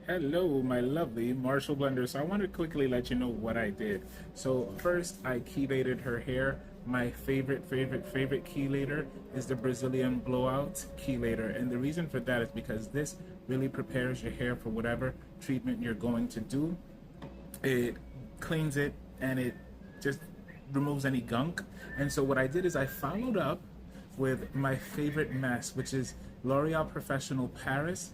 Hello, my lovely Marshall blender. So I want to quickly let you know what I did. So first, I chelated her hair. My favorite chelator is the Brazilian Blowout chelator, and the reason for that is because this really prepares your hair for whatever treatment you're going to do. It cleans it and it just removes any gunk. And so what I did is I followed up with my favorite mask, which is L'Oreal Professional Paris,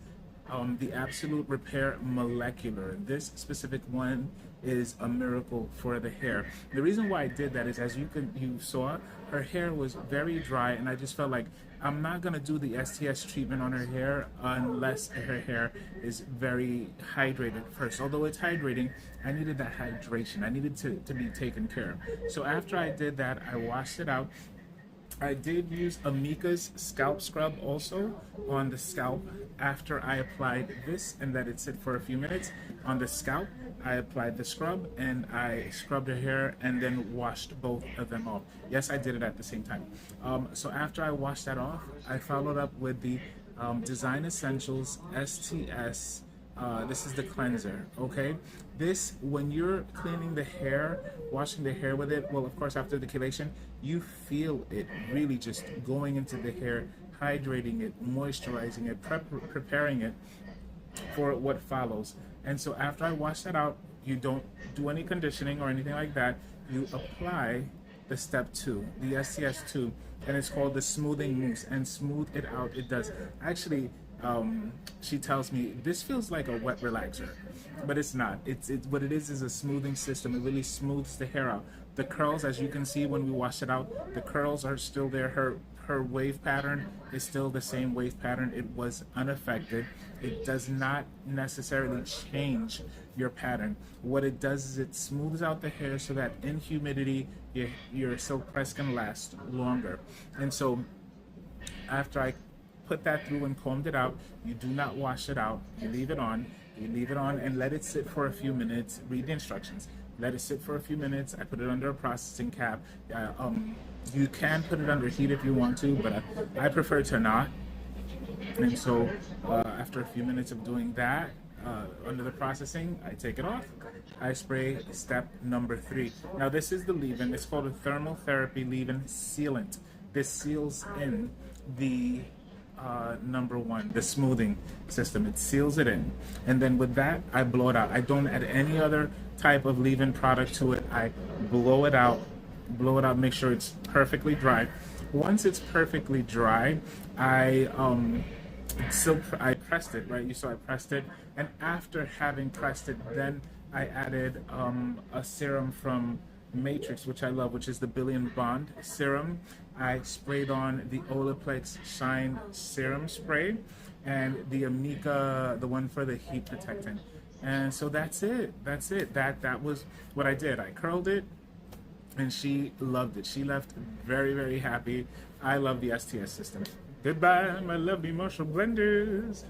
the Absolute Repair Molecular. This specific one is a miracle for the hair. The reason why I did that is, as you saw, her hair was very dry, and I just felt like I'm not gonna do the STS treatment on her hair unless her hair is very hydrated first. Although it's hydrating, I needed that hydration. I needed to be taken care of. So after I did that, I washed it out. I did use Amika's scalp scrub also on the scalp after I applied this and let it sit for a few minutes. On the scalp, I applied the scrub and I scrubbed her hair and then washed both of them off. Yes, I did it at the same time. So after I washed that off, I followed up with the Design Essentials STS. This is the cleanser, okay? This, when you're cleaning the hair, washing the hair with it, well, of course, after the chelation, you feel it really just going into the hair, hydrating it, moisturizing it, preparing it for what follows. And so after I wash that out, you don't do any conditioning or anything like that. You apply the step two, the STS2, and it's called the smoothing mousse. And smooth it out, it does. Actually, she tells me this feels like a wet relaxer, but it's not. It's what it is a smoothing system. It really smooths the hair out. The curls, as you can see when we wash it out, the curls are still there. Her wave pattern is still the same wave pattern. It was unaffected. It does not necessarily change your pattern. What it does is it smooths out the hair so that in humidity your silk press can last longer. And so after I put that through and combed it out, you do not wash it out. You leave it on. You leave it on and let it sit for a few minutes. Read the instructions. Let it sit for a few minutes. I put it under a processing cap. You can put it under heat if you want to, but I prefer to not. And so after a few minutes of doing that, under the processing, I take it off. I spray step number 3. Now this is the leave-in. It's called a thermal therapy leave-in sealant. This seals in the number 1, the smoothing system. It seals it in, and then with that I blow it out. I don't add any other type of leave-in product to it. I blow it out, make sure it's perfectly dry. Once it's perfectly dry, I pressed it, right? You saw I pressed it, and after having pressed it, then I added a serum from Matrix, which I love, which is the Billion Bond serum. I sprayed on the Olaplex Shine Serum Spray and the Amika, the one for the heat protectant. And so that's it. That's it. That was what I did. I curled it, and she loved it. She left very happy. I love the STS system. Goodbye, my lovely Marshall blenders.